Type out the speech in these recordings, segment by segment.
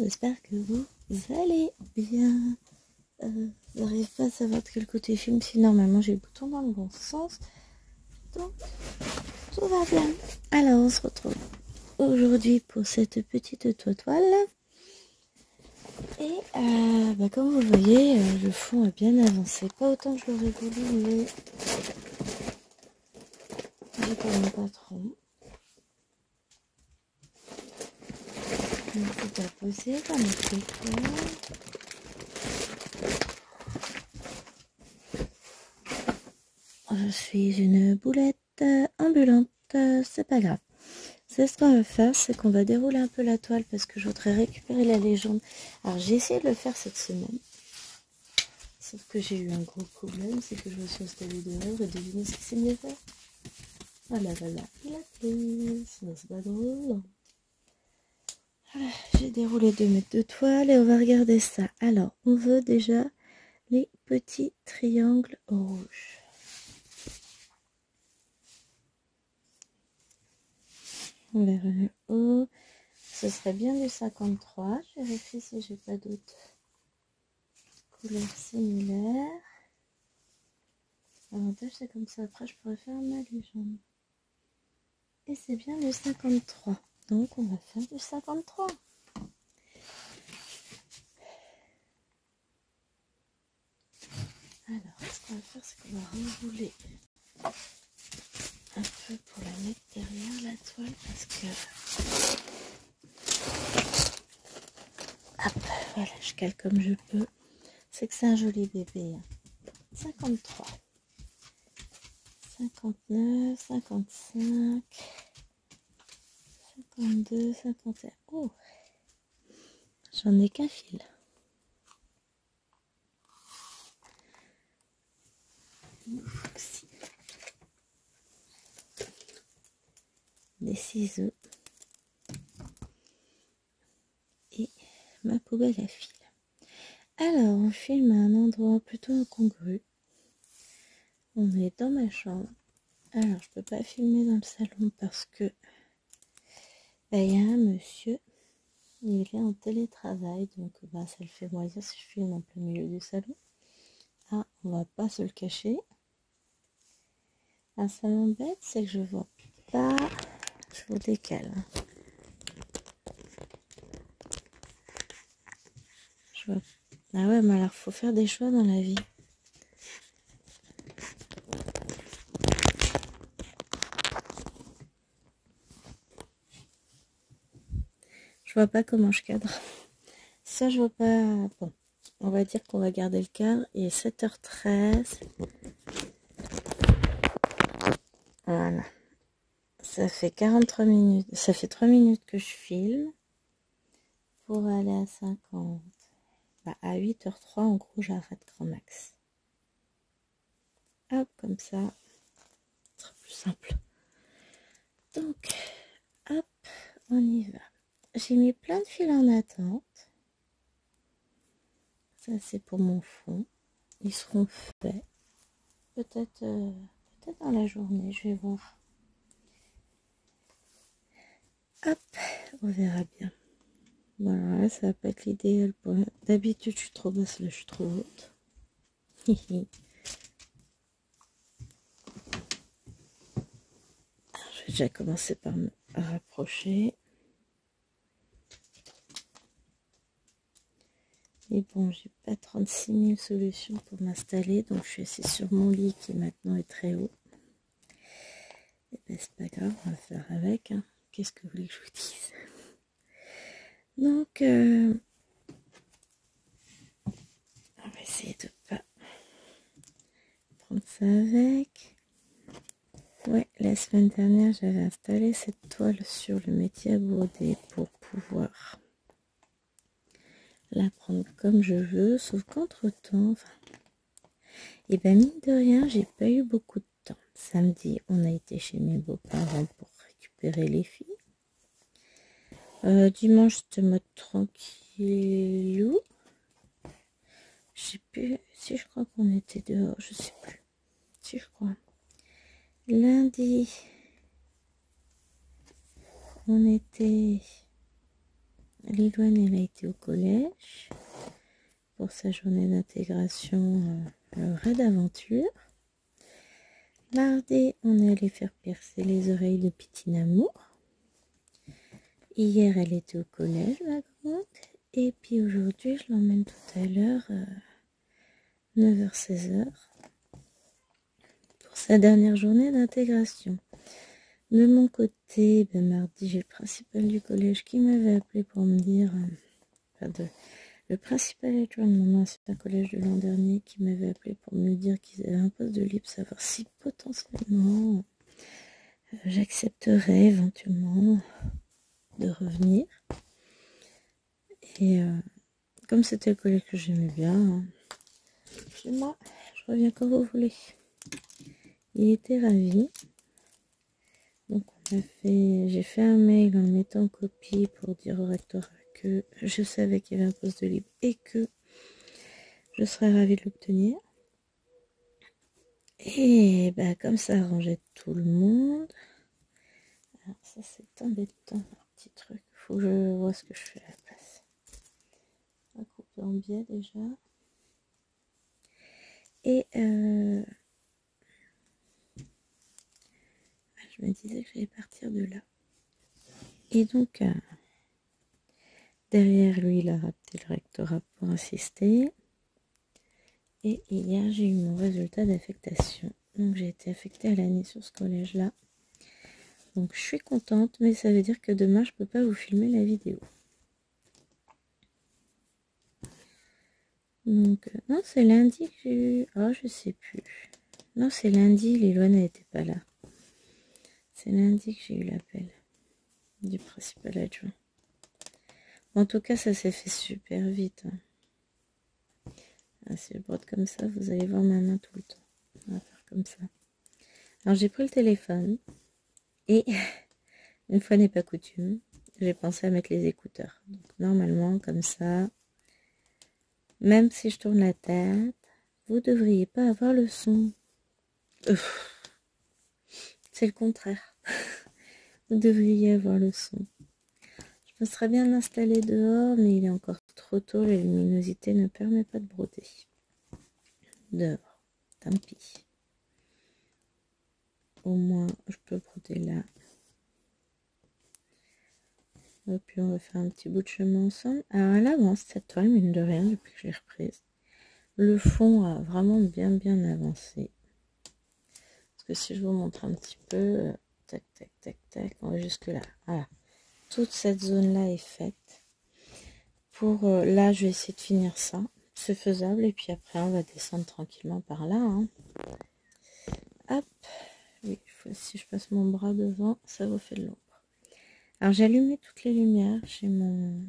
j'espère que vous allez bien. J'arrive pas à savoir de quel côté film, si normalement j'ai le bouton dans le bon sens. Donc, tout va bien. Alors, on se retrouve aujourd'hui pour cette petite toile. Et comme vous voyez, le fond a bien avancé. Pas autant que je l'aurais voulu, mais j'ai quand même pas trop. C'est à poser dans le tricot. Je suis une boulette ambulante, c'est pas grave. C'est ce qu'on va faire, c'est qu'on va dérouler un peu la toile parce que je voudrais récupérer la légende. Alors j'ai essayé de le faire cette semaine. Sauf que j'ai eu un gros problème, c'est que je me suis installée dehors et devinez ce qui s'est mis à faire. Voilà, il a plu, sinon c'est pas drôle. Voilà, j'ai déroulé 2 mètres de toile et on va regarder ça. Alors, on veut déjà les petits triangles rouges. Vers le haut, ce serait bien du 53. Je vérifie si j'ai pas d'autres couleurs similaires. L'avantage c'est comme ça, après je pourrais faire ma légende. Et c'est bien du 53. Donc on va faire du 53. Alors ce qu'on va faire c'est qu'on va renrouler un peu pour la mettre derrière la toile parce que... Hop, voilà, je cale comme je peux. C'est que c'est un joli bébé. 53. 59, 55, 52, 51. Oh, j'en ai qu'un fil. Des ciseaux et ma poubelle à fil. Alors, on filme à un endroit plutôt incongru. On est dans ma chambre. Alors, je peux pas filmer dans le salon parce que il y a un monsieur, il est en télétravail, donc ça le fait moyen si je filme en plein milieu du salon. Ah, on va pas se le cacher. Ah, ça m'embête, c'est que je vois pas. Je vous décale. Je vois. Ah ouais, mais alors faut faire des choix dans la vie. Je vois pas comment je cadre. Ça, je vois pas. Bon, on va dire qu'on va garder le cadre. Il est 7h13. Voilà. Ça fait 43 minutes. Ça fait 3 minutes que je filme. Pour aller à 50. À 8h03, en gros, j'arrête grand max. Hop, comme ça. Ce sera plus simple. Donc, hop, on y va. J'ai mis plein de fils en attente. Ça, c'est pour mon fond. Ils seront faits. Peut-être dans la journée, je vais voir. Hop, on verra bien. Voilà, ça va pas être l'idéal pour... D'habitude, je suis trop basse, là, je suis trop haute. Je vais déjà commencer par me rapprocher. Et bon, j'ai pas 36 000 solutions pour m'installer, donc je suis assise sur mon lit qui maintenant est très haut. Et ben c'est pas grave, on va faire avec. Hein. Qu'est-ce que vous voulez que je vous dise? Donc, on va essayer de pas prendre ça avec. Ouais, la semaine dernière, j'avais installé cette toile sur le métier à broder pour pouvoir la prendre comme je veux, sauf qu'entre temps, et ben mine de rien, j'ai pas eu beaucoup de temps. Samedi, on a été chez mes beaux-parents pour récupérer les filles. Dimanche, c'était mode tranquillou. Je sais plus si je crois qu'on était dehors, je sais plus. Si je crois. Lundi, on était Liloine, elle a été au collège pour sa journée d'intégration, le raid d'aventure. Mardi, on est allé faire percer les oreilles de Petit Amour. Hier, elle était au collège, ma grande. Et puis aujourd'hui, je l'emmène tout à l'heure, 9h-16h, pour sa dernière journée d'intégration. De mon côté, mardi, j'ai le principal du collège qui m'avait appelé pour me dire, le principal adjoint de mon ancien collège de l'an dernier qui m'avait appelé pour me dire qu'ils avaient un poste de libre, savoir si potentiellement j'accepterais éventuellement de revenir. Et comme c'était le collège que j'aimais bien, chez moi, je reviens quand vous voulez. Il était ravi. Donc j'ai fait un mail en le mettant en copie pour dire au rectorat que je savais qu'il y avait un poste de libre et que je serais ravie de l'obtenir. Et comme ça arrangeait tout le monde. Alors ça c'est embêtant, un petit truc. Faut que je vois ce que je fais à la place. On va couper en biais déjà. Et je me disais que j'allais partir de là. Et donc derrière lui, il a rappelé le rectorat pour insister. Et hier, j'ai eu mon résultat d'affectation. Donc, j'ai été affectée à l'année sur ce collège-là. Donc, je suis contente, mais ça veut dire que demain, je ne peux pas vous filmer la vidéo. Donc, non, c'est lundi que j'ai eu... Oh, je sais plus. Non, c'est lundi, Liloine n'était pas là. C'est lundi que j'ai eu l'appel du principal adjoint. En tout cas, ça s'est fait super vite. Ah, si je brode comme ça, vous allez voir ma main tout le temps. On va faire comme ça. Alors, j'ai pris le téléphone et... Une fois n'est pas coutume, j'ai pensé à mettre les écouteurs. Donc normalement, comme ça, même si je tourne la tête, vous devriez pas avoir le son. C'est le contraire. Vous devriez avoir le son. Je me serais bien installée dehors, mais il est encore trop tôt, la luminosité ne permet pas de broder. Dehors, tant pis. Au moins, je peux broder là. Et puis on va faire un petit bout de chemin ensemble. Alors elle avance cette toile, mine de rien, depuis que je l'ai reprise. Le fond a vraiment bien avancé. Parce que si je vous montre un petit peu, tac, tac, tac, tac, on va jusque là. Voilà. Toute cette zone-là est faite. Pour là, je vais essayer de finir ça. C'est faisable. Et puis après, on va descendre tranquillement par là. Hein. Hop. Oui, si je passe mon bras devant, ça vous fait de l'ombre. Alors j'ai allumé toutes les lumières. J'ai mon...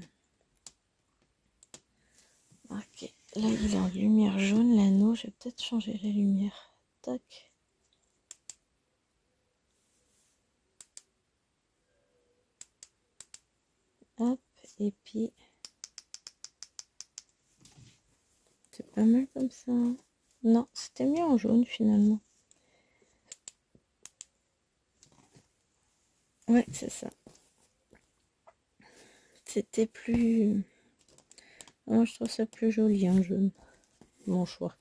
Ok. Là, il est en lumière jaune, l'anneau. Je vais peut-être changer la lumière. Tac. Hop. Et puis... C'est pas mal comme ça. Non, c'était mieux en jaune finalement. Ouais, c'est ça. C'était plus... Moi, je trouve ça plus joli en jaune. Mon choix.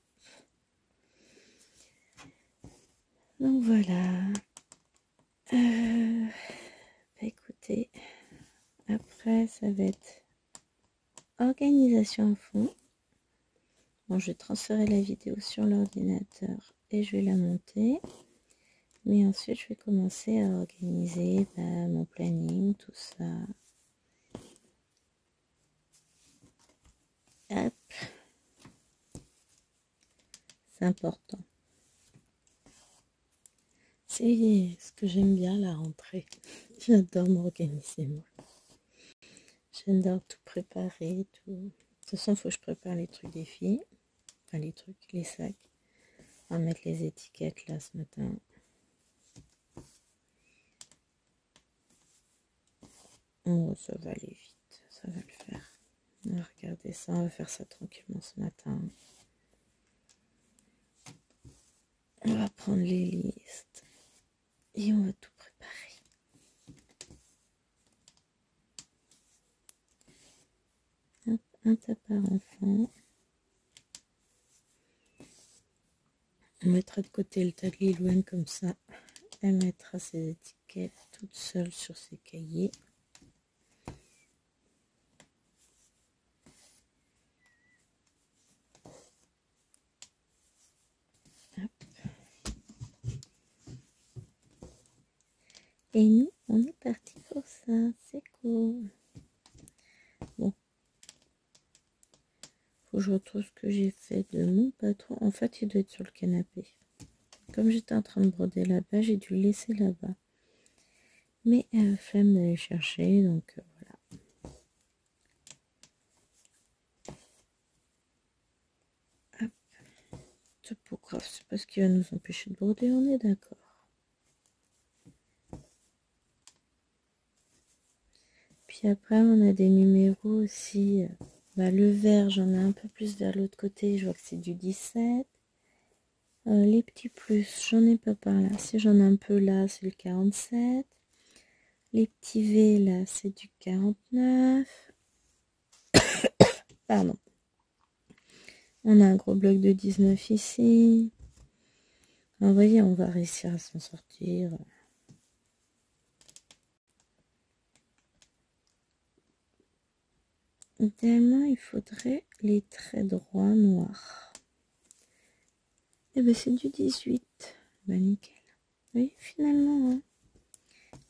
Donc voilà. Écoutez, après, ça va être organisation à fond. Bon, je vais transférer la vidéo sur l'ordinateur et je vais la monter. Mais ensuite, je vais commencer à organiser mon planning, tout ça. Hop. C'est important. C'est ce que j'aime bien, la rentrée. J'adore m'organiser, moi. J'adore tout préparer, tout. De toute façon, il faut que je prépare les trucs des filles. Enfin, les trucs, les sacs. On va mettre les étiquettes, là, ce matin. Oh, ça va aller vite. Ça va le faire. On va regarder ça. On va faire ça tranquillement ce matin. On va prendre les listes. Et on va tout préparer. un tapard enfant. On mettra de côté le tas de Lil comme ça. Elle mettra ses étiquettes toute seule sur ses cahiers. Hop. Et nous, on est parti pour ça. C'est cool. Bon. Faut que je retrouve ce que j'ai fait de mon patron. En fait, il doit être sur le canapé. Comme j'étais en train de broder là-bas, j'ai dû le laisser là-bas. Mais flemme d'aller chercher, donc voilà. Hop. Topographe, c'est pas ce qui va nous empêcher de broder, on est d'accord. Puis après, on a des numéros aussi. Le vert, j'en ai un peu plus vers l'autre côté. Je vois que c'est du 17. Les petits plus, j'en ai pas par là. Si j'en ai un peu là, c'est le 47. Les petits V, là, c'est du 49. Pardon. On a un gros bloc de 19 ici. Vous voyez, on va réussir à s'en sortir. Idéalement, il faudrait les traits droits noirs. Et ben c'est du 18. Ben nickel. Oui, finalement, hein.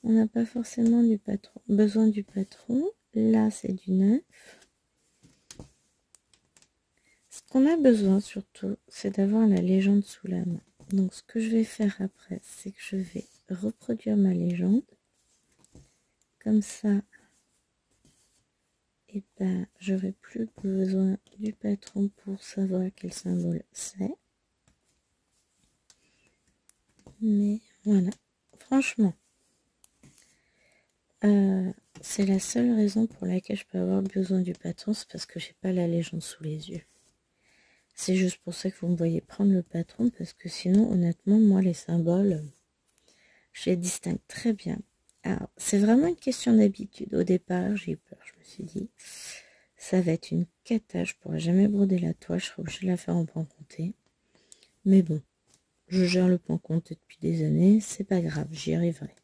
On n'a pas forcément du patron, besoin du patron. Là, c'est du 9. Ce qu'on a besoin surtout, c'est d'avoir la légende sous la main. Donc ce que je vais faire après, c'est que je vais reproduire ma légende. Comme ça, et ben, j'aurai plus besoin du patron pour savoir quel symbole c'est. Mais voilà, franchement, c'est la seule raison pour laquelle je peux avoir besoin du patron, c'est parce que j'ai pas la légende sous les yeux. C'est juste pour ça que vous me voyez prendre le patron, parce que sinon, honnêtement, moi, les symboles, je les distingue très bien. Alors, c'est vraiment une question d'habitude. Au départ, j'ai eu peur. Je me suis dit, ça va être une cata, je pourrai jamais broder la toile, je serai obligée de la faire en point compté. Mais bon, je gère le point compté depuis des années, c'est pas grave, j'y arriverai.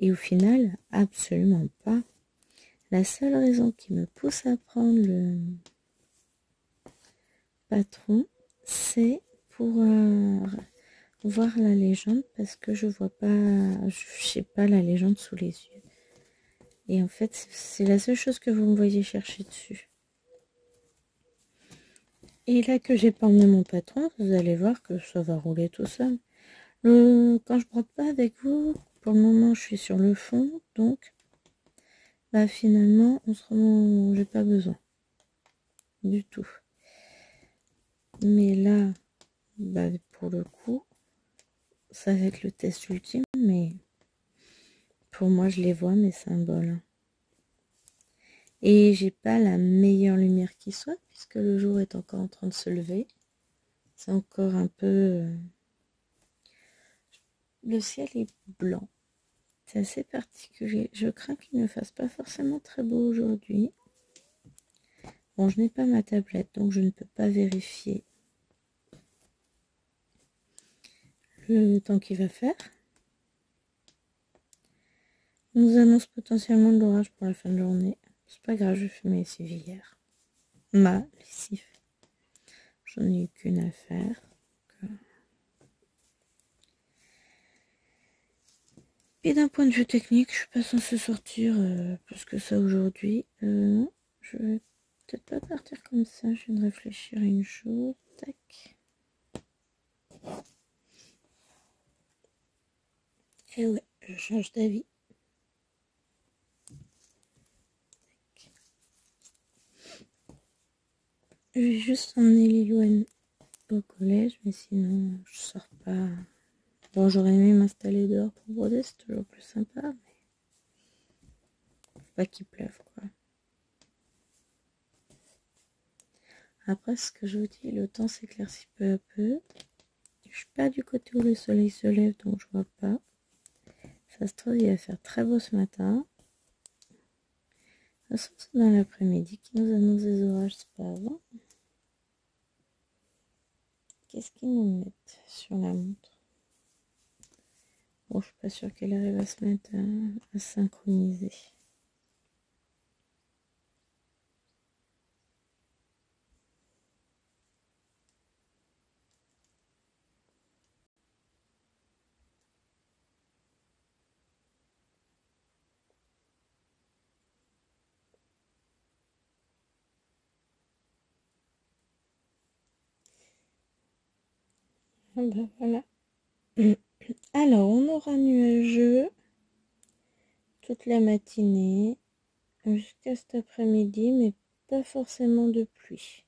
Et au final, absolument pas. La seule raison qui me pousse à prendre le patron, c'est pour voir la légende, parce que je vois pas, je sais pas la légende sous les yeux. Et en fait, c'est la seule chose que vous me voyez chercher dessus. Et là que j'ai pas emmené mon patron, vous allez voir que ça va rouler tout seul. Quand je brode pas avec vous, pour le moment je suis sur le fond, donc finalement j'ai pas besoin du tout. Mais là, pour le coup, ça va être le test ultime, mais pour moi je les vois mes symboles. Et j'ai pas la meilleure lumière qui soit, puisque le jour est encore en train de se lever. C'est encore un peu... Le ciel est blanc. C'est assez particulier. Je crains qu'il ne fasse pas forcément très beau aujourd'hui. Bon, je n'ai pas ma tablette, donc je ne peux pas vérifier le temps qu'il va faire. On nous annonce potentiellement de l'orage pour la fin de journée. C'est pas grave, je vais fumer lessive hier. Ma lessive. J'en ai eu qu'une à faire. Et d'un point de vue technique, je suis pas censée sortir plus que ça aujourd'hui. Non, je vais peut-être pas partir comme ça. Je viens de réfléchir à une chose. Tac. Et ouais, je change d'avis. Je vais juste emmener Lilouane au collège, mais sinon, je sors pas. Bon, j'aurais aimé m'installer dehors pour broder, c'est toujours plus sympa, mais faut pas qu'il pleuve, quoi. Après, ce que je vous dis, le temps s'éclaircit peu à peu. Je suis pas du côté où le soleil se lève, donc je vois pas. Ça se trouve, il va faire très beau ce matin. De toute façon, c'est dans l'après-midi qui nous annonce des orages, c'est pas avant. Qu'est-ce qu'ils nous mettent sur la montre? Bon, je suis pas sûre qu'elle arrive à se mettre à synchroniser. Ah ben voilà. Alors, on aura nuageux toute la matinée jusqu'à cet après-midi, mais pas forcément de pluie.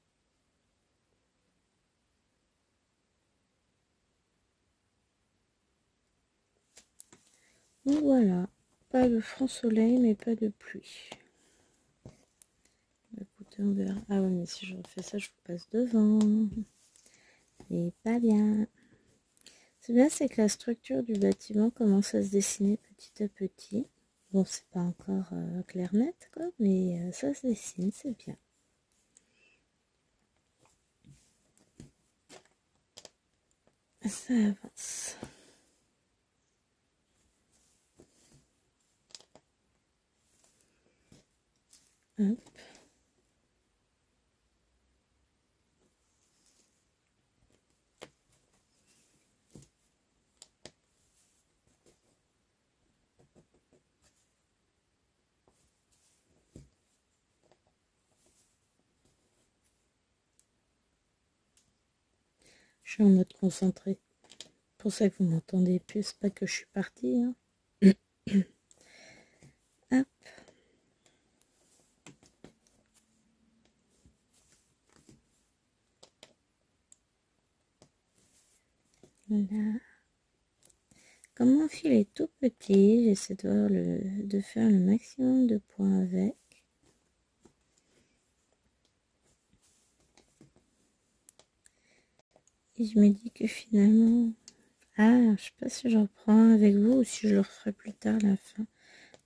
Donc voilà, pas de franc soleil, mais pas de pluie. Écoutez, on verra. Ah ouais, mais si je refais ça, je vous passe devant. C'est pas bien. C'est bien, c'est que la structure du bâtiment commence à se dessiner petit à petit. Bon, c'est pas encore clair net, quoi, mais ça se dessine, c'est bien. Ça avance. Hop. Je suis en mode concentré. C'est pour ça que vous m'entendez plus, c'est pas que je suis partie. Hein. Hop. Voilà. Comme mon fil est tout petit, j'essaie de faire le maximum de points avec. Et je me dis que finalement, je sais pas si j'en prends avec vous ou si je le referai plus tard à la fin.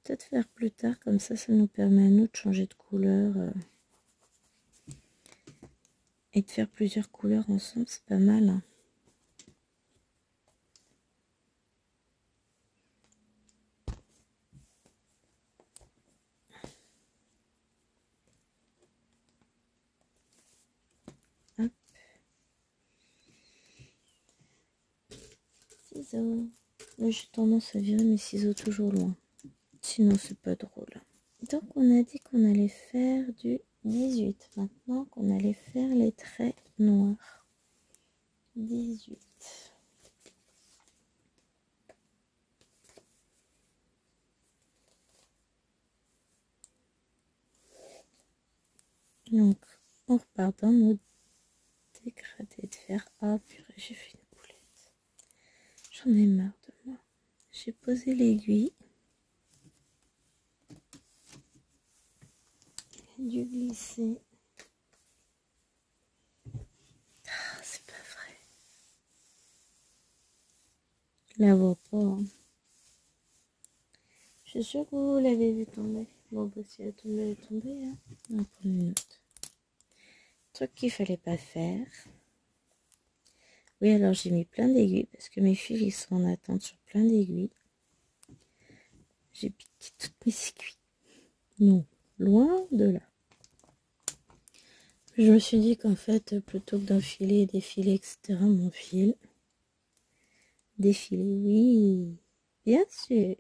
Peut-être faire plus tard, comme ça nous permet à nous de changer de couleur et de faire plusieurs couleurs ensemble, c'est pas mal. Hein. Hop. Ciseaux. J'ai tendance à virer mes ciseaux toujours loin. Sinon, c'est pas drôle. Donc, on a dit qu'on allait faire du 18. Maintenant qu'on allait faire les traits noirs. 18. Donc, on repart dans nos dégradés de fer. Ah, purée, j'ai fait une boulette. J'en ai marre de moi. J'ai posé l'aiguille. J'ai dû glisser. Ah, c'est pas vrai. Je la vois pas. Hein. Je suis sûre que vous l'avez vu tomber. Bon, bah, si elle est tombée, elle est tombée. Hein. On va prendre une autre. Truc qu'il fallait pas faire. Oui, alors j'ai mis plein d'aiguilles parce que mes fils ils sont en attente sur plein d'aiguilles. J'ai piqué toutes mes aiguilles. Non, loin de là. Je me suis dit qu'en fait, plutôt que d'enfiler et défiler, etc., mon fil, défiler, oui, bien sûr.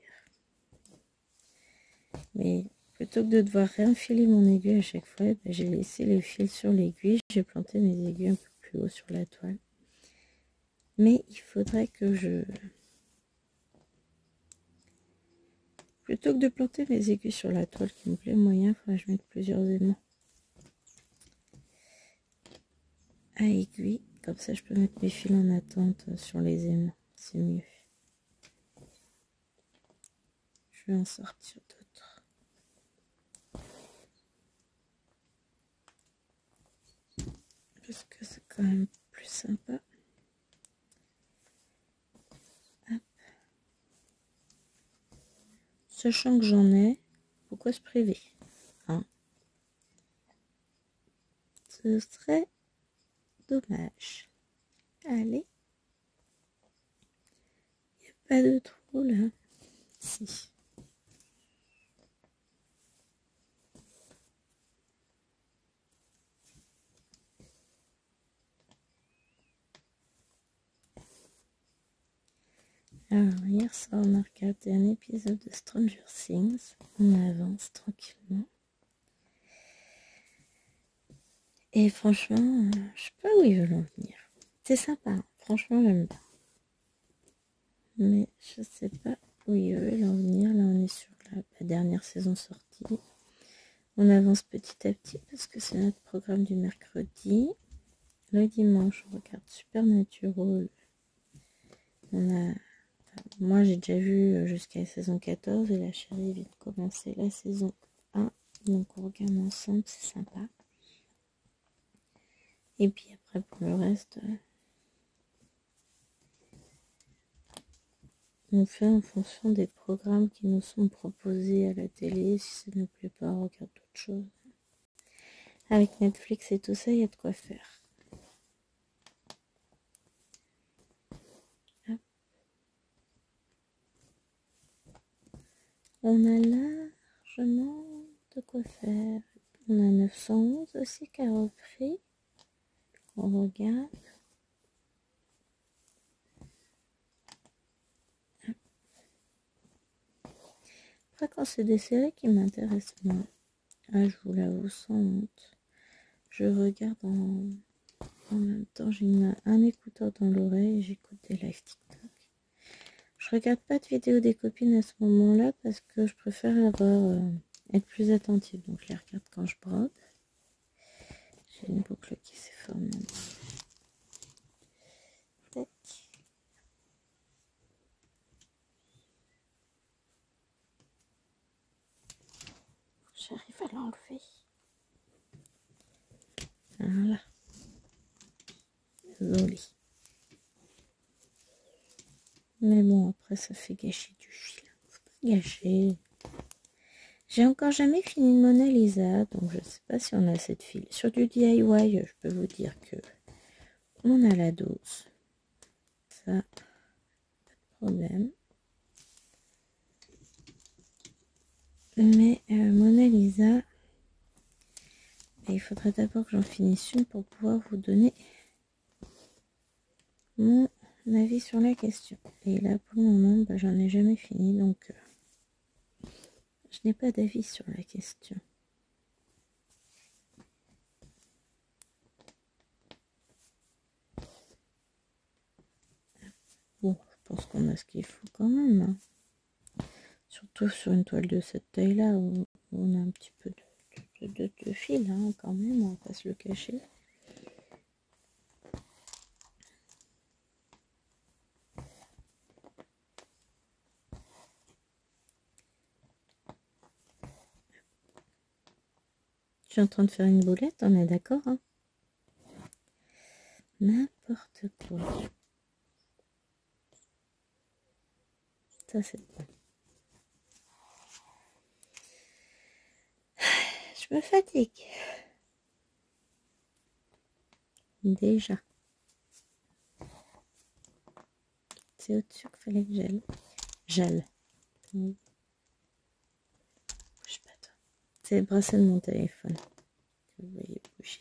Mais plutôt que de devoir réenfiler mon aiguille à chaque fois, j'ai laissé les fils sur l'aiguille. J'ai planté mes aiguilles un peu plus haut sur la toile. Mais il faudrait que plutôt que de planter mes aiguilles sur la toile qui me plaît moyen, il faudrait que je mette plusieurs aimants à aiguille. Comme ça, je peux mettre mes fils en attente sur les aimants. C'est mieux. Je vais en sortir d'autres. Parce que c'est quand même plus sympa. Hop. Sachant que j'en ai, pourquoi se priver? Hein. Ce serait dommage. Allez. Il n'y a pas de trou là. Si. Alors, hier soir, on a regardé un épisode de Stranger Things. On avance tranquillement. Et franchement, je sais pas où ils veulent en venir. C'est sympa, hein. Franchement, j'aime bien. Mais je sais pas où ils veulent en venir. Là, on est sur la dernière saison sortie. On avance petit à petit parce que c'est notre programme du mercredi. Le dimanche, on regarde Supernatural. Moi, j'ai déjà vu jusqu'à la saison 14 et la chérie vient de commencer la saison 1. Donc, on regarde ensemble, c'est sympa. Et puis après, pour le reste, on fait en fonction des programmes qui nous sont proposés à la télé. Si ça ne nous plaît pas, on regarde d'autres choses. Avec Netflix et tout ça, il y a de quoi faire. Hop. On a largement de quoi faire. On a 911 aussi qui a repris. On regarde. Après, quand c'est des séries qui m'intéressent moins, je vous l'avoue sans honte, je regarde en même temps. J'ai un écouteur dans l'oreille et j'écoute des lives TikTok. Je regarde pas de vidéos des copines à ce moment-là parce que je préfère être plus attentive. Donc je les regarde quand je brode. J'ai une boucle qui s'est formée. Tac. J'arrive à l'enlever. Voilà. Joli. Mais bon, après ça fait gâcher du fil. Faut pas gâcher. J'ai encore jamais fini de Mona Lisa, donc je sais pas si on a assez de fil. Sur du DIY, je peux vous dire que on a la dose. Ça, pas de problème. Mais Mona Lisa, il faudrait d'abord que j'en finisse une pour pouvoir vous donner mon avis sur la question. Et là, pour le moment, j'en ai jamais fini, donc je n'ai pas d'avis sur la question. Bon, je pense qu'on a ce qu'il faut quand même. Hein. Surtout sur une toile de cette taille-là, où on a un petit peu de fil, hein, quand même, on va pas se le cacher. Je suis en train de faire une boulette, on est d'accord, hein? N'importe quoi. Ça, c'est bon. Je me fatigue. Déjà. C'est au-dessus qu'il fallait que j'aille. J'aille. Oui. Bouge pas, toi. C'est le bracelet de mon téléphone. Vous voyez bouger.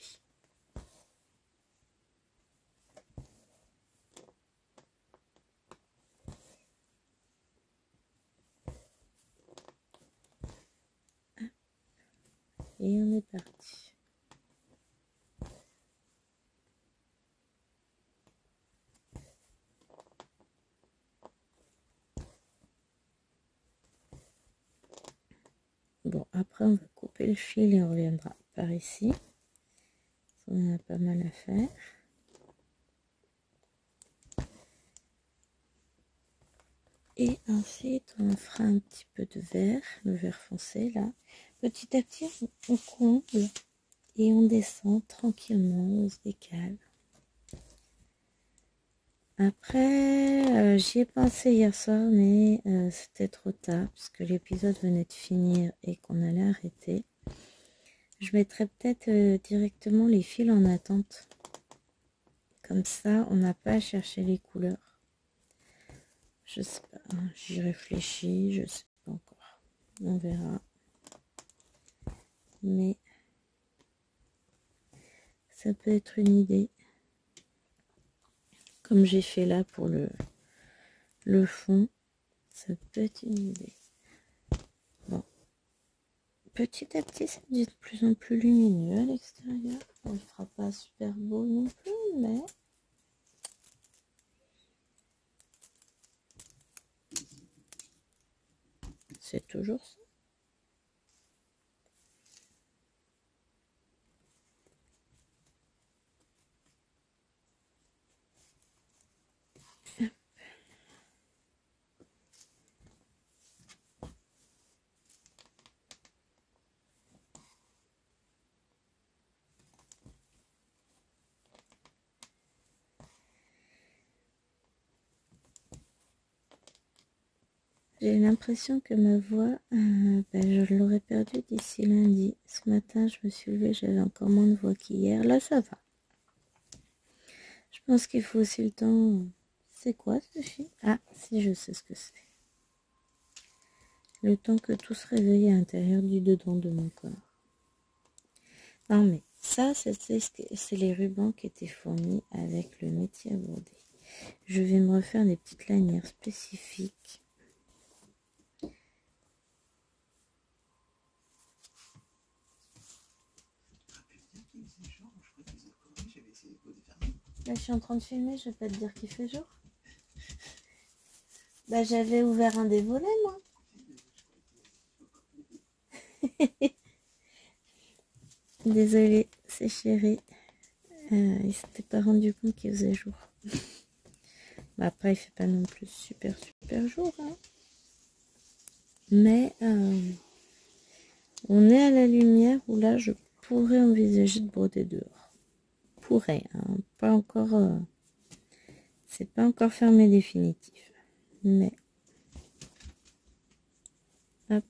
Et on est parti. Bon, après on va couper le fil et on reviendra par ici. On a pas mal à faire. Et ensuite on fera un petit peu de vert, le vert foncé là. Petit à petit on comble et on descend tranquillement, on se décale. Après, j'y ai pensé hier soir, mais c'était trop tard, puisque l'épisode venait de finir et qu'on allait arrêter. Je mettrai peut-être directement les fils en attente. Comme ça, on n'a pas à chercher les couleurs. Je sais pas, hein, j'y réfléchis, je sais pas encore. On verra. Mais ça peut être une idée. Comme j'ai fait là pour le fond, ça peut être une idée. Bon. Petit à petit, ça devient de plus en plus lumineux à l'extérieur. On ne fera pas super beau non plus, mais... c'est toujours ça. J'ai l'impression que ma voix, je l'aurais perdue d'ici lundi. Ce matin, je me suis levée, j'avais encore moins de voix qu'hier. Là, ça va. Je pense qu'il faut aussi le temps. C'est quoi ce film? Ah, si, je sais ce que c'est. Le temps que tout se réveille à l'intérieur du dedans de mon corps. Non, mais ça, c'est les rubans qui étaient fournis avec le métier à broder. Je vais me refaire des petites lanières spécifiques. Là, je suis en train de filmer, je vais pas te dire qu'il fait jour. Bah, j'avais ouvert un des volets, moi. Désolée, c'est chéri. Il s'était pas rendu compte qu'il faisait jour. Bah, après, il fait pas non plus super jour. Hein. Mais on est à la lumière où là, je pourrais envisager de broder dehors. Pourrais, hein. Pas encore... c'est pas encore fermé définitif. Mais... hop.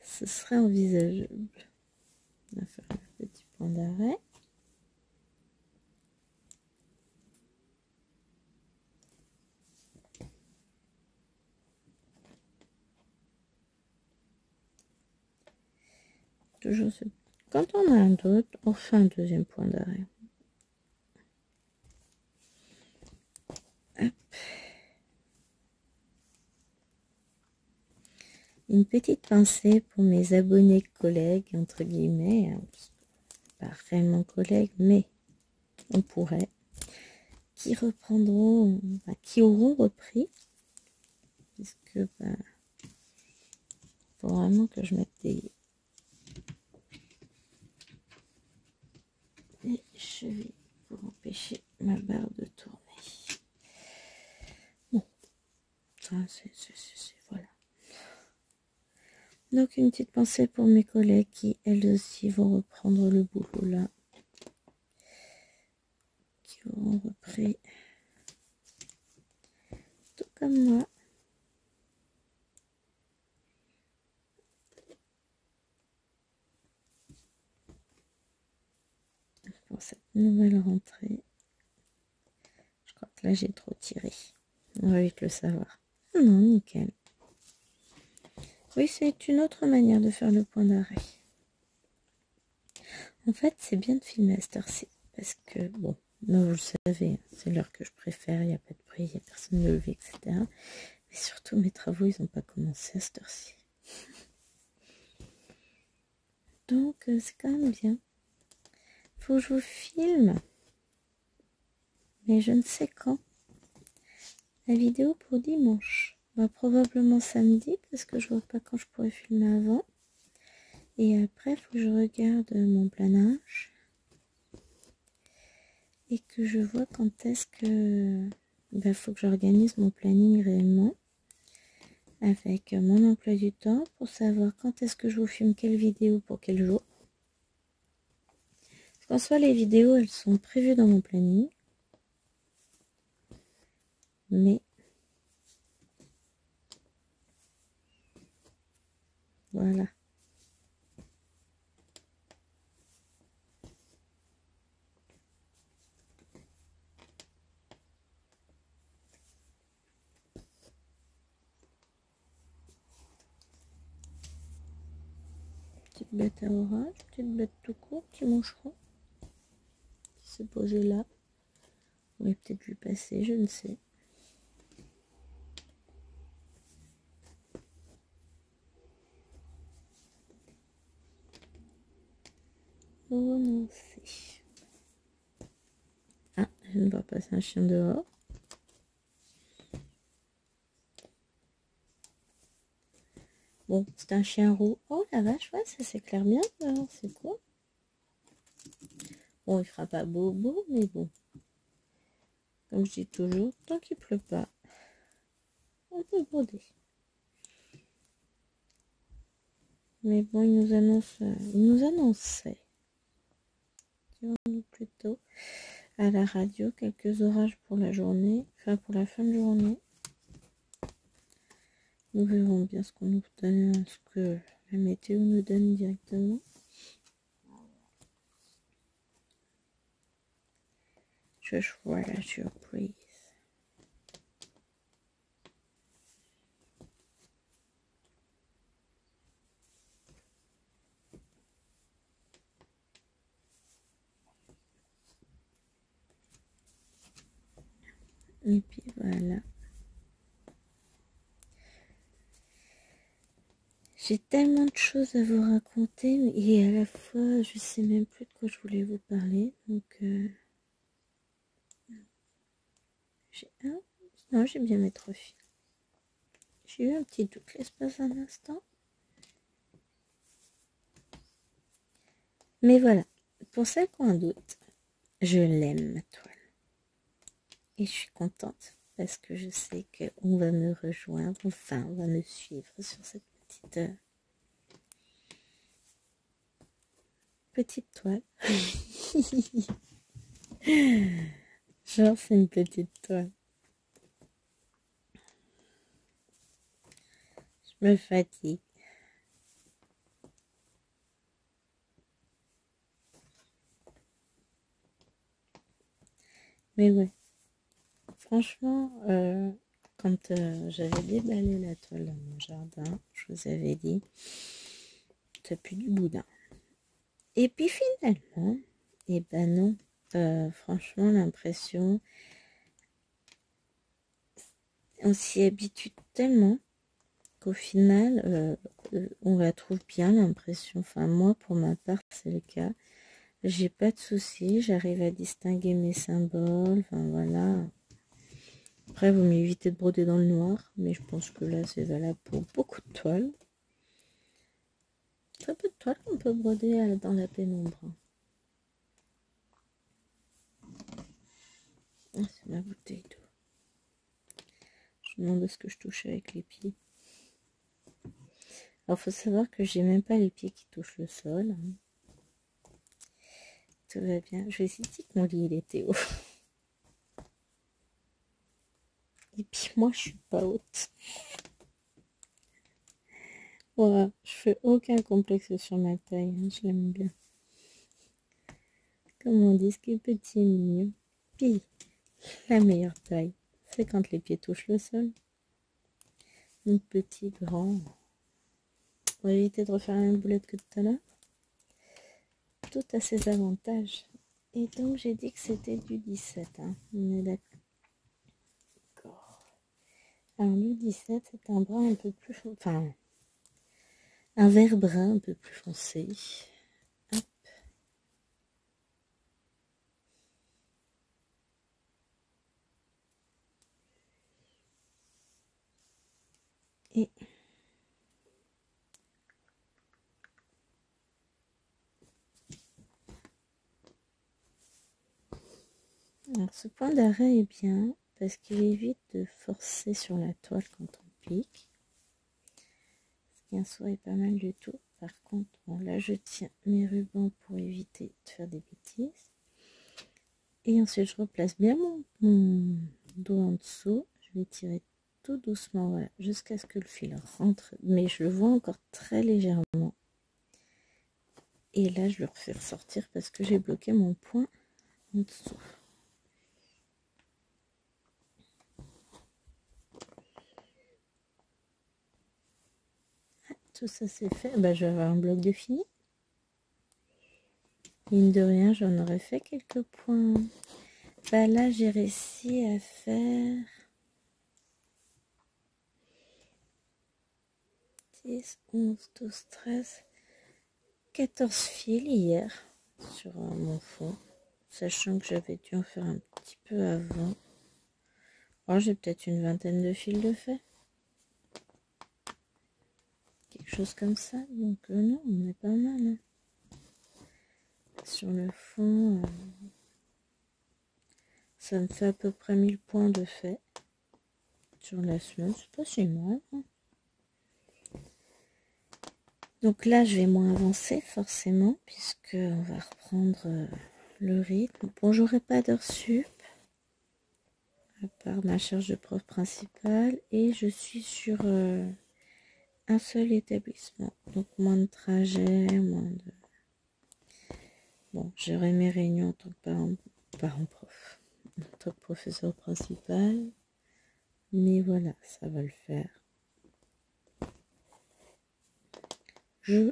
Ce serait envisageable. On va faire un petit point d'arrêt. Toujours ce... Quand on a un doute, on fait un deuxième point d'arrêt. Hop. Une petite pensée pour mes abonnés collègues, entre guillemets, hein, pas réellement collègues, mais on pourrait, qui reprendront, qui auront repris, puisque faut vraiment que je mette des chevilles pour empêcher ma barre de tourner. Bon, ça c'est voilà. Donc une petite pensée pour mes collègues qui elles aussi vont reprendre le boulot là, qui auront repris tout comme moi. Pour cette nouvelle rentrée. Je crois que là j'ai trop tiré. On va vite le savoir. Non, nickel. Oui, c'est une autre manière de faire le point d'arrêt. En fait, c'est bien de filmer à cette heure-ci. Parce que, bon, vous le savez, c'est l'heure que je préfère. Il n'y a pas de bruit, il n'y a personne de lever, etc. Mais surtout, mes travaux, ils n'ont pas commencé à cette heure-ci. Donc, c'est quand même bien. Faut que je vous filme. Mais je ne sais quand. La vidéo pour dimanche. Probablement samedi, parce que je vois pas quand je pourrais filmer avant. Et après, il faut que je regarde mon planage. Et que je vois quand est-ce que... faut que j'organise mon planning réellement. Avec mon emploi du temps, pour savoir quand est-ce que je vous filme quelle vidéo pour quel jour. Parce qu'en soit, les vidéos, elles sont prévues dans mon planning. Mais... voilà. bête à orage, petite bête tout court, petit moucheron qui s'est posé là. On aurait peut-être vu passer, je ne sais. Renoncer. Ah, je ne vois pas, c'est un chien dehors. Bon, c'est un chien roux. Oh la vache, ouais, ça s'éclaire bien, c'est cool. Bon, il fera pas bobo, mais bon. Comme je dis toujours, tant qu'il pleut pas, on peut broder. Mais bon, il nous annonçait, disons-nous plutôt, à la radio, quelques orages pour la journée, enfin pour la fin de journée. Nous verrons bien ce qu'on nous donne, ce que la météo nous donne directement. Je vois la surprise. Et puis voilà. J'ai tellement de choses à vous raconter et à la fois je sais même plus de quoi je voulais vous parler. Donc non, j'ai bien mes 3 fils. J'ai eu un petit doute l'espace d'un instant. Mais voilà, pour celles qui ont un doute, je l'aime ma toile. Et je suis contente parce que je sais qu'on va me rejoindre, enfin on va me suivre sur cette petite toile. Genre c'est une petite toile. Je me fatigue. Mais ouais, franchement, quand j'avais déballé la toile dans mon jardin, je vous avais dit, ça pue du boudin. Et puis finalement, eh ben non, franchement l'impression, on s'y habitue tellement qu'au final, on la trouve bien l'impression. Enfin moi, pour ma part, c'est le cas. J'ai pas de soucis, j'arrive à distinguer mes symboles, enfin voilà. Après, vous m'évitez de broder dans le noir, mais je pense que là, c'est valable pour beaucoup de toiles. Très peu de toiles qu'on peut broder dans la pénombre. Ah, c'est ma bouteille d'eau. Je me demande ce que je touche avec les pieds. Alors, faut savoir que j'ai même pas les pieds qui touchent le sol. Tout va bien. Je vais essayer que mon lit il était haut. Et puis moi, je suis pas haute. Voilà, je fais aucun complexe sur ma taille. Je l'aime bien. Comme on dit, ce qui est petit est mignon. Puis, la meilleure taille, c'est quand les pieds touchent le sol. Donc petit, grand. On va éviter de refaire la même boulette que tout à l'heure. Tout a ses avantages. Et donc j'ai dit que c'était du 17. Hein. On est d'accord. Alors le 17, c'est un brun un peu plus... Enfin, un vert brun un peu plus foncé. Hop. Et... Alors ce point d'arrêt est bien parce qu'il évite de forcer sur la toile quand on pique. Ce qui en soi est pas mal du tout. Par contre, bon, là je tiens mes rubans pour éviter de faire des bêtises. Et ensuite je replace bien mon dos en dessous. Je vais tirer tout doucement, voilà, jusqu'à ce que le fil rentre. Mais je le vois encore très légèrement. Et là je le refais ressortir parce que j'ai bloqué mon point en dessous. Tout ça c'est fait. Bah, je vais avoir un bloc de fini. Mine de rien, j'en aurais fait quelques points. Bah là, j'ai réussi à faire 10, 11, 12, 13, 14 fils hier sur mon fond, sachant que j'avais dû en faire un petit peu avant. Alors j'ai peut-être une vingtaine de fils de fait. Quelque chose comme ça. Donc non, on est pas mal. Hein. Sur le fond, ça me fait à peu près 1000 points de fait. Sur la semaine, c'est pas si mal. Hein. Donc là, je vais moins avancer forcément, puisque on va reprendre le rythme. Bon, j'aurai pas d'heure sup, à part ma charge de prof principale, et je suis sur un seul établissement. Donc moins de trajets, moins de... Bon, j'aurai mes réunions en tant que parent prof, en tant que professeur principal, mais voilà, ça va le faire. Je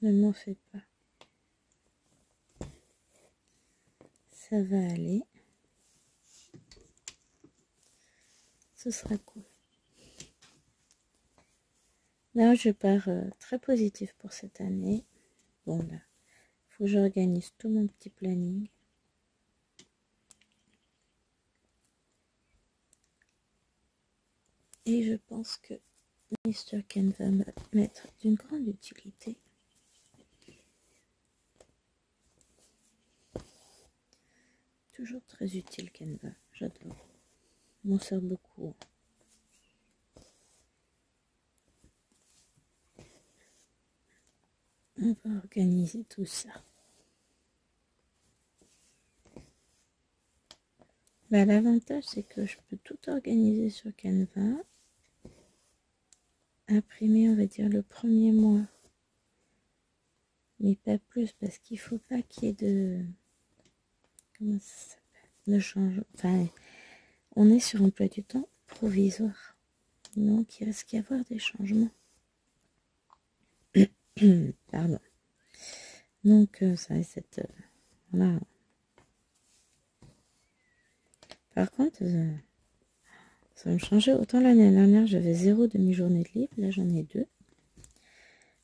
ne m'en fais pas. Ça va aller. Ce sera cool. Là, je pars très positif pour cette année. Bon, là, il faut que j'organise tout mon petit planning. Et je pense que Mr. Ken va m'être d'une grande utilité. Toujours très utile, Canva. J'adore. Je m'en sers beaucoup. On va organiser tout ça. Bah, l'avantage, c'est que je peux tout organiser sur Canva. Imprimer, on va dire, le premier mois. Mais pas plus, parce qu'il faut pas qu'il y ait de... Comment ça s'appelle? De changement. Enfin, on est sur emploi du temps provisoire. Donc, il risque d'y avoir des changements. Pardon. Donc, ça risque d'être... voilà. Par contre, ça va me changer. Autant l'année dernière, j'avais 0 demi-journée de libre. Là, j'en ai 2.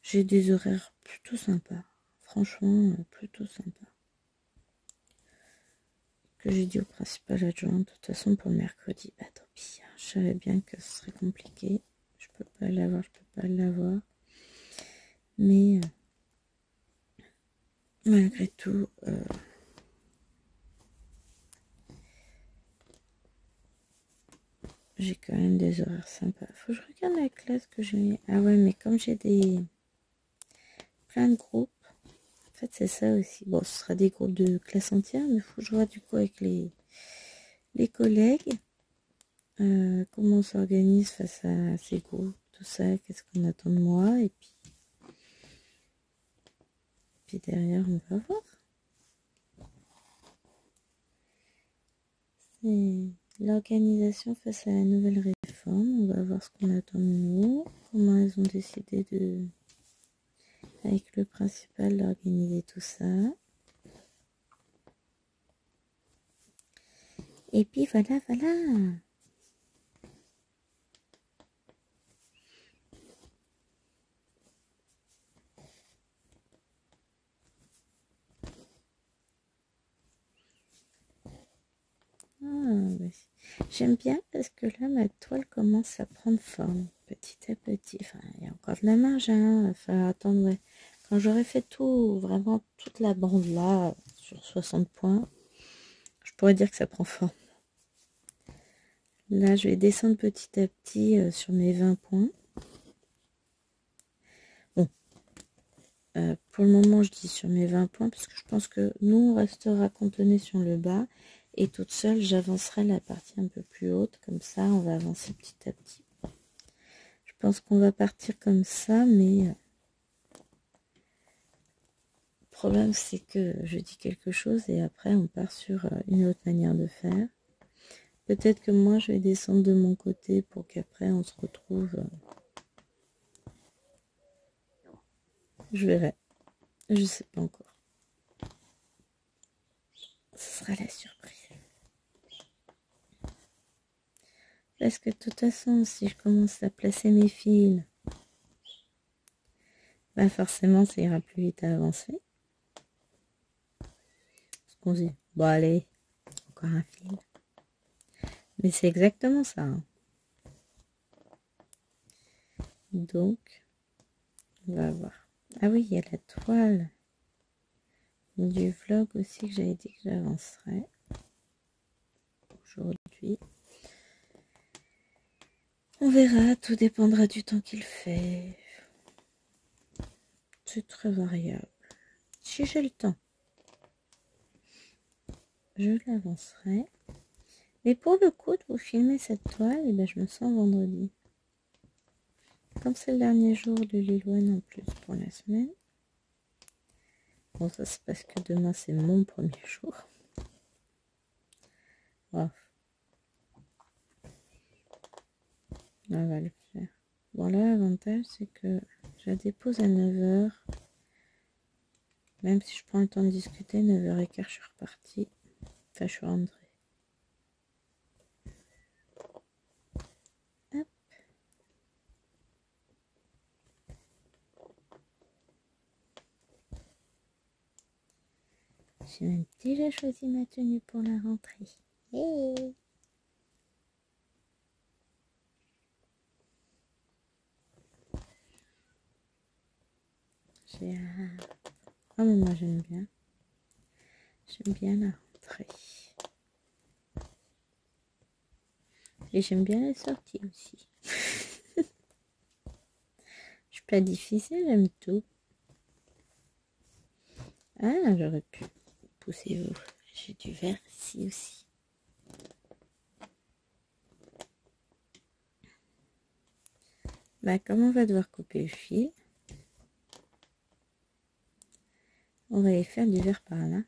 J'ai des horaires plutôt sympas. Franchement, plutôt sympas. Que j'ai dit au principal adjoint, de toute façon, pour le mercredi, bah tant pis. Je savais bien que ce serait compliqué. Je peux pas l'avoir, je peux pas l'avoir. Mais, malgré tout... j'ai quand même des horaires sympas. Faut que je regarde la classe que j'ai. Ah ouais, mais comme j'ai plein de groupes, en fait c'est ça aussi. Bon, ce sera des groupes de classe entière, mais il faut que je vois du coup avec les collègues comment on s'organise face à ces groupes, tout ça, qu'est-ce qu'on attend de moi, et puis derrière on va voir. C'est l'organisation face à la nouvelle réforme. On va voir ce qu'on attend de nous, comment elles ont décidé de, avec le principal, d'organiser tout ça. Et puis voilà, voilà. Ah, j'aime bien parce que là, ma toile commence à prendre forme petit à petit. Enfin, il y a encore de la marge, hein. Enfin, attendre, ouais. Quand j'aurai fait tout, vraiment toute la bande là, sur 60 points, je pourrais dire que ça prend forme. Là, je vais descendre petit à petit sur mes 20 points. Bon, pour le moment, je dis sur mes 20 points parce que je pense que nous, on restera cantonné sur le bas. Et toute seule, j'avancerai la partie un peu plus haute. Comme ça, on va avancer petit à petit. Je pense qu'on va partir comme ça, mais le problème, c'est que je dis quelque chose et après, on part sur une autre manière de faire. Peut-être que moi, je vais descendre de mon côté pour qu'après, on se retrouve. Je verrai. Je sais pas encore. ce sera la surprise. Parce que de toute façon, si je commence à placer mes fils, bah forcément, ça ira plus vite à avancer. Parce qu'on se dit, bon allez, encore un fil. Mais c'est exactement ça. Hein. Donc, on va voir. Ah oui, il y a la toile du vlog aussi que j'avais dit que j'avancerais aujourd'hui. On verra, tout dépendra du temps qu'il fait. C'est très variable. Si j'ai le temps, je l'avancerai. Mais pour le coup, de vous filmer cette toile, eh ben, je me sens vendredi. Comme c'est le dernier jour de Lilouane en plus pour la semaine. Bon, ça c'est parce que demain c'est mon premier jour. Oh. On va le faire. Bon là, l'avantage c'est que je la dépose à 9h. Même si je prends le temps de discuter, 9h15 je suis repartie. Enfin, je suis rentrée. Hop. J'ai même déjà choisi ma tenue pour la rentrée. Hey. J'ai hâte. Oh mais moi j'aime bien. J'aime bien la rentrée. Et j'aime bien la sortie aussi. Je suis pas difficile, j'aime tout. Ah, j'aurais pu pousser vous. J'ai du vert ici aussi. Bah, comme on va devoir couper le fil, on va aller faire du vert par là.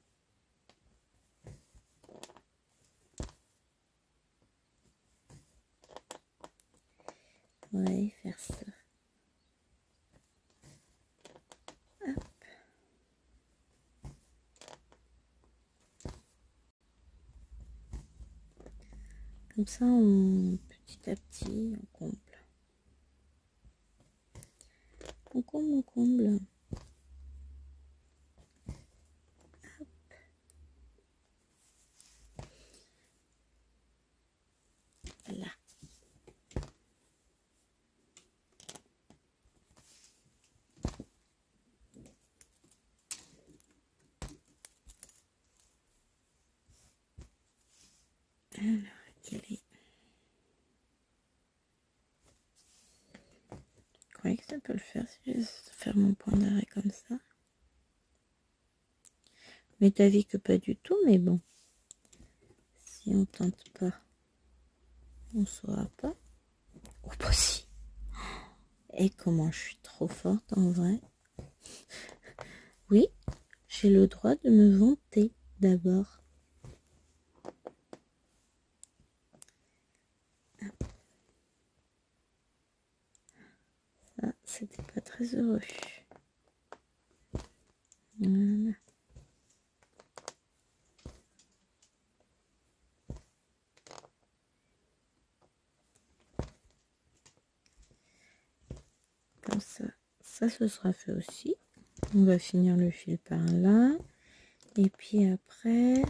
On va aller faire ça. Hop. Comme ça, petit à petit, on comble. On comble, on comble. Hop. Là. Alors, quel est... Je croyais que ça peut le faire si je faire mon point d'arrêt comme ça. Mais t'as vu que pas du tout, mais bon. Si on tente pas, on saura pas. Oh, bah si. Et comment je suis trop forte en vrai. Oui, j'ai le droit de me vanter d'abord. Ça, c'était pas très heureux. Voilà. Comme ça, ça ce sera fait aussi. On va finir le fil par là. Et puis après,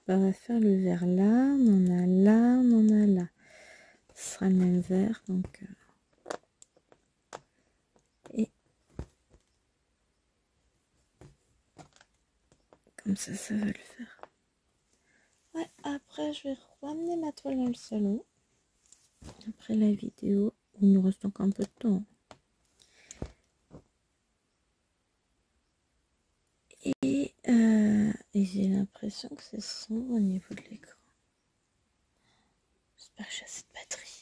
on va faire le vert là. On en a là, on en a là. Ce sera le même vert, donc... Et comme ça, ça va le faire. Ouais, après, je vais ramener ma toile dans le salon. Après la vidéo, il nous reste encore un peu de temps. Et j'ai l'impression que c'est sombre au niveau de l'écran. J'espère que j'ai assez de batterie.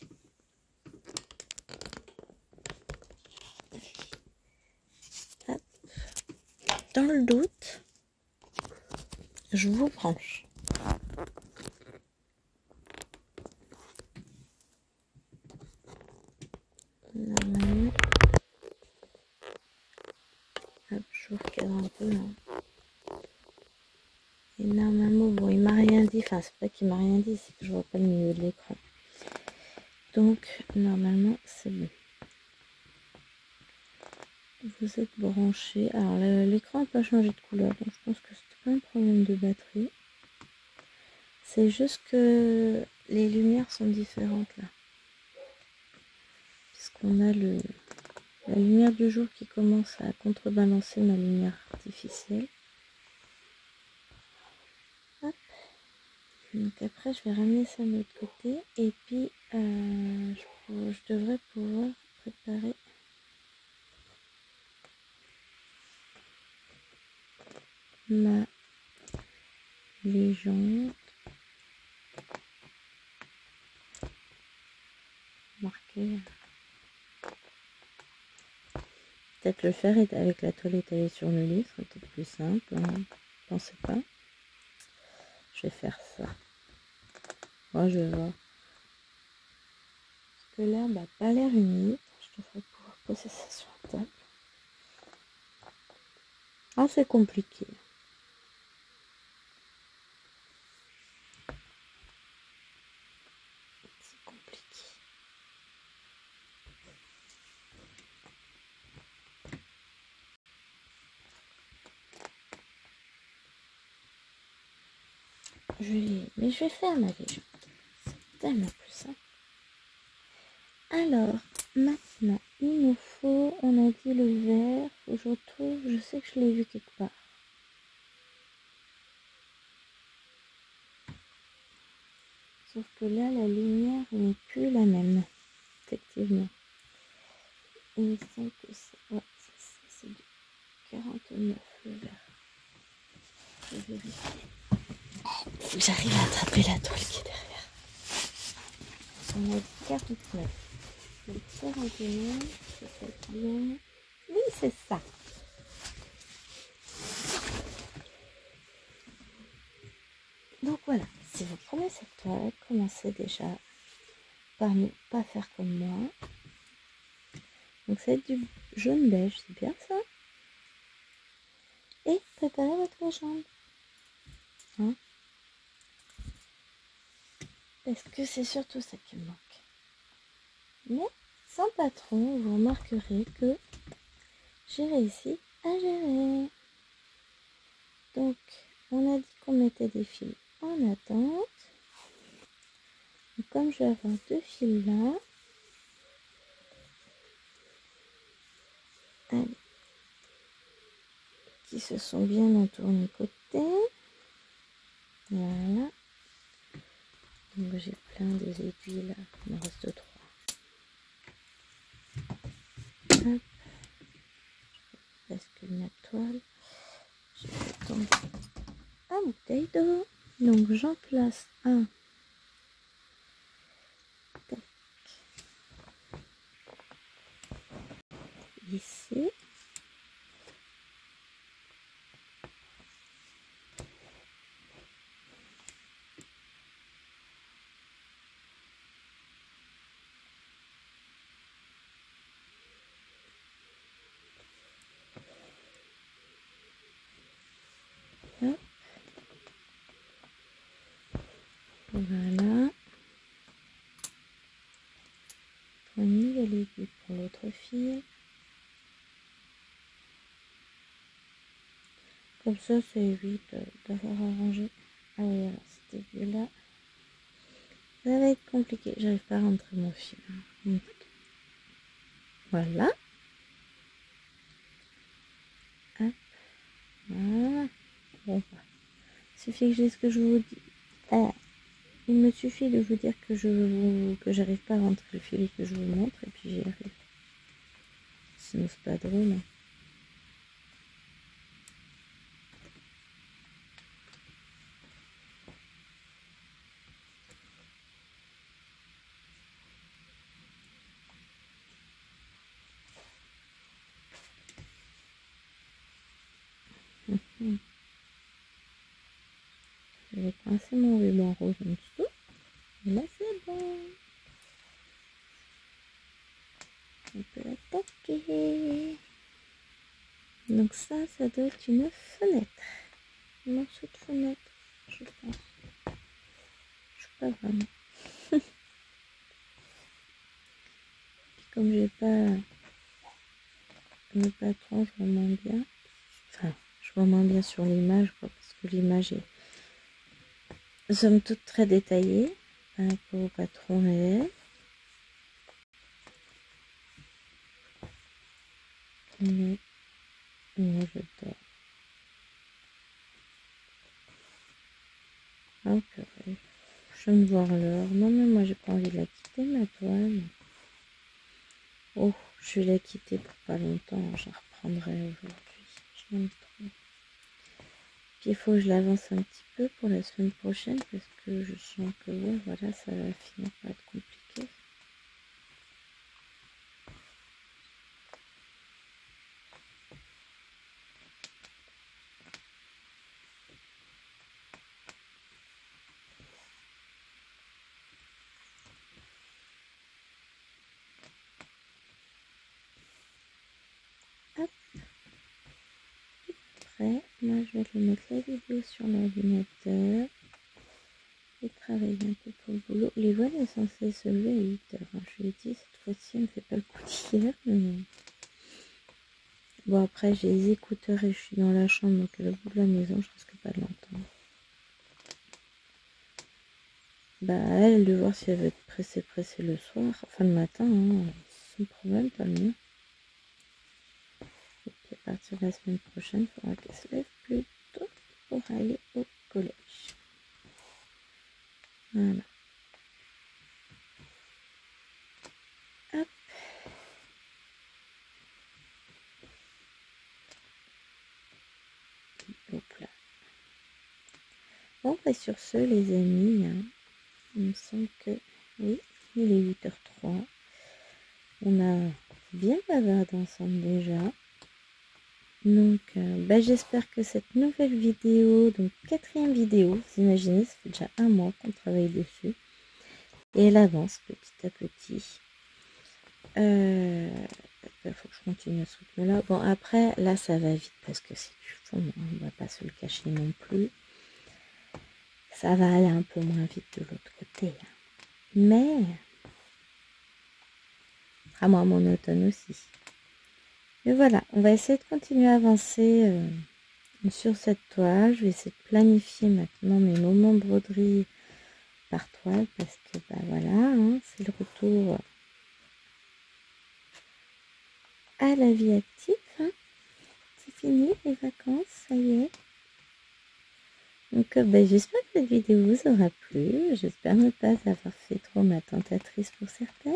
Hop. Dans le doute, je vous branche. Là, hop, je vous recadre un peu là. Et normalement, bon, il m'a rien dit. Enfin, c'est pas qu'il m'a rien dit, c'est que je vois pas le milieu de l'écran. Donc, normalement, c'est bon. Vous êtes branché. Alors, l'écran n'a pas changé de couleur, donc je pense que c'est pas un problème de batterie. C'est juste que les lumières sont différentes là. Puisqu'on a la lumière du jour qui commence à contrebalancer ma lumière artificielle. Hop. Donc après, je vais ramener ça de l'autre côté. Et puis, je devrais pouvoir préparer ma légende. Marquer. Peut-être le faire avec la toile étalée sur le lit, ce serait peut-être plus simple. Hein. Pensez pas. Je vais faire ça. Moi, je vais voir. Parce que l'herbe n'a pas l'air humide. Je devrais pouvoir poser ça sur la table. Ah, c'est compliqué. C'est compliqué. Mais je vais faire ma légende. C'est tellement plus simple. Alors, maintenant, il nous faut, on a dit le vert, faut que je retrouve, je sais que je l'ai vu quelque part. Sauf que là, la lumière n'est plus la même, effectivement. Il me semble que c'est du 49 le vert. Je vais vérifier. Faut que j'arrive à attraper la toile qui est derrière. On a dit 49. Le 41, c'est peut-être bien. Oui, c'est ça. Donc voilà, si vous prenez cette toile, commencez déjà par ne pas faire comme moi. Donc ça va être du jaune beige, c'est bien ça. Et préparez votre légende. Hein, parce que c'est surtout ça qui me manque. Mais sans patron, vous remarquerez que j'ai réussi à gérer. Donc, on a dit qu'on mettait des fils en attente. Donc, comme je vais avoir deux fils là, allez, qui se sont bien entournés côté. Voilà. Donc, j'ai plein de aiguilles là. Il me reste 3. Hop. Parce que ma toile, je vais tomber un bouteille d'eau. Donc, j'en place un. Tac. Ici. Hop. Voilà. Pour une nouvelle aiguille pour l'autre fil. Comme ça évite d'avoir à ranger. Ah oui, alors cette aiguille-là, ça va être compliqué. J'arrive pas à rentrer mon fil. Voilà. Hop. Voilà. Bon, bah. Il suffit que j'ai ce que je vous dis. Il me suffit de vous dire que j'arrive pas à rentrer le fil et que je vous montre et puis j'y arrive. Sinon c'est pas drôle. Hein. Je vais coincer mon ruban rose en dessous. Et là c'est bon. On peut l'attaquer. Donc ça doit être une fenêtre. Un morceau de fenêtre. je pense. Je sais pas vraiment. Comme j'ai pas le patron, je vois moins bien. Enfin, je vois moins bien sur l'image, quoi, parce que l'image est somme toute très détaillée par rapport au patron réel. Mais moi j'adore. Ok, je viens de voir l'heure. Non mais moi j'ai pas envie de la quitter ma toile. Oh, je vais la quitter pour pas longtemps. Je la reprendrai aujourd'hui. J'aime trop. Puis il faut que je l'avance un petit peu pour la semaine prochaine parce que je sens que ouais, voilà, ça va finir par être compliqué. Hop. Après, moi je vais aller mettre la vidéo sur l'ordinateur et travailler un peu pour le boulot. Les voiles sont censées se lever à 8 h. Hein. Je l'ai dit, cette fois-ci, elle ne fait pas le coup d'hier. Mais... Bon, après, j'ai les écouteurs et je suis dans la chambre, donc à l'autre bout de la maison, je risque pas de l'entendre. Bah, elle, de voir si elle veut être pressée le soir, enfin le matin, hein, sans problème, pas le mien. Et puis à partir de la semaine prochaine, il faudra qu'elle se lève plus tôt pour aller au collège. Voilà. Hop. Hop là. Bon, bah sur ce, les amis, hein, il me semble que, oui, il est 8 h 03. On a bien bavardé ensemble déjà. Donc, bah, j'espère que cette nouvelle vidéo, donc 4e vidéo, vous imaginez, ça fait déjà 1 mois qu'on travaille dessus. Et elle avance petit à petit. Il faut que je continue à ce rythme-là. Bon, après, là, ça va vite parce que c'est du fond. On va pas se le cacher non plus. Ça va aller un peu moins vite de l'autre côté. Hein. Mais, à moins monotone aussi. Mais voilà, on va essayer de continuer à avancer sur cette toile. Je vais essayer de planifier maintenant mes moments de broderie par toile parce que, bah voilà, hein, c'est le retour à la vie active. Hein. C'est fini les vacances, ça y est. Donc j'espère que cette vidéo vous aura plu. J'espère ne pas avoir fait trop ma tentatrice pour certaines.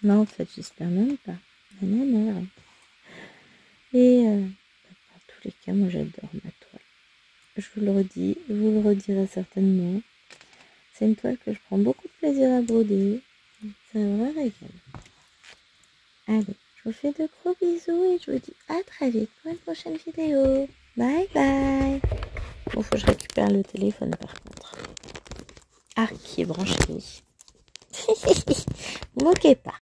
Non, en fait, j'espère même pas. Nanana. Et dans tous les cas, moi j'adore ma toile. Je vous le redis, je vous le redirai certainement. C'est une toile que je prends beaucoup de plaisir à broder. C'est un vrai régal. Allez, je vous fais de gros bisous et je vous dis à très vite pour une prochaine vidéo. Bye bye. Bon, faut que je récupère le téléphone par contre. Ah, qui est branché. Vous moquez pas.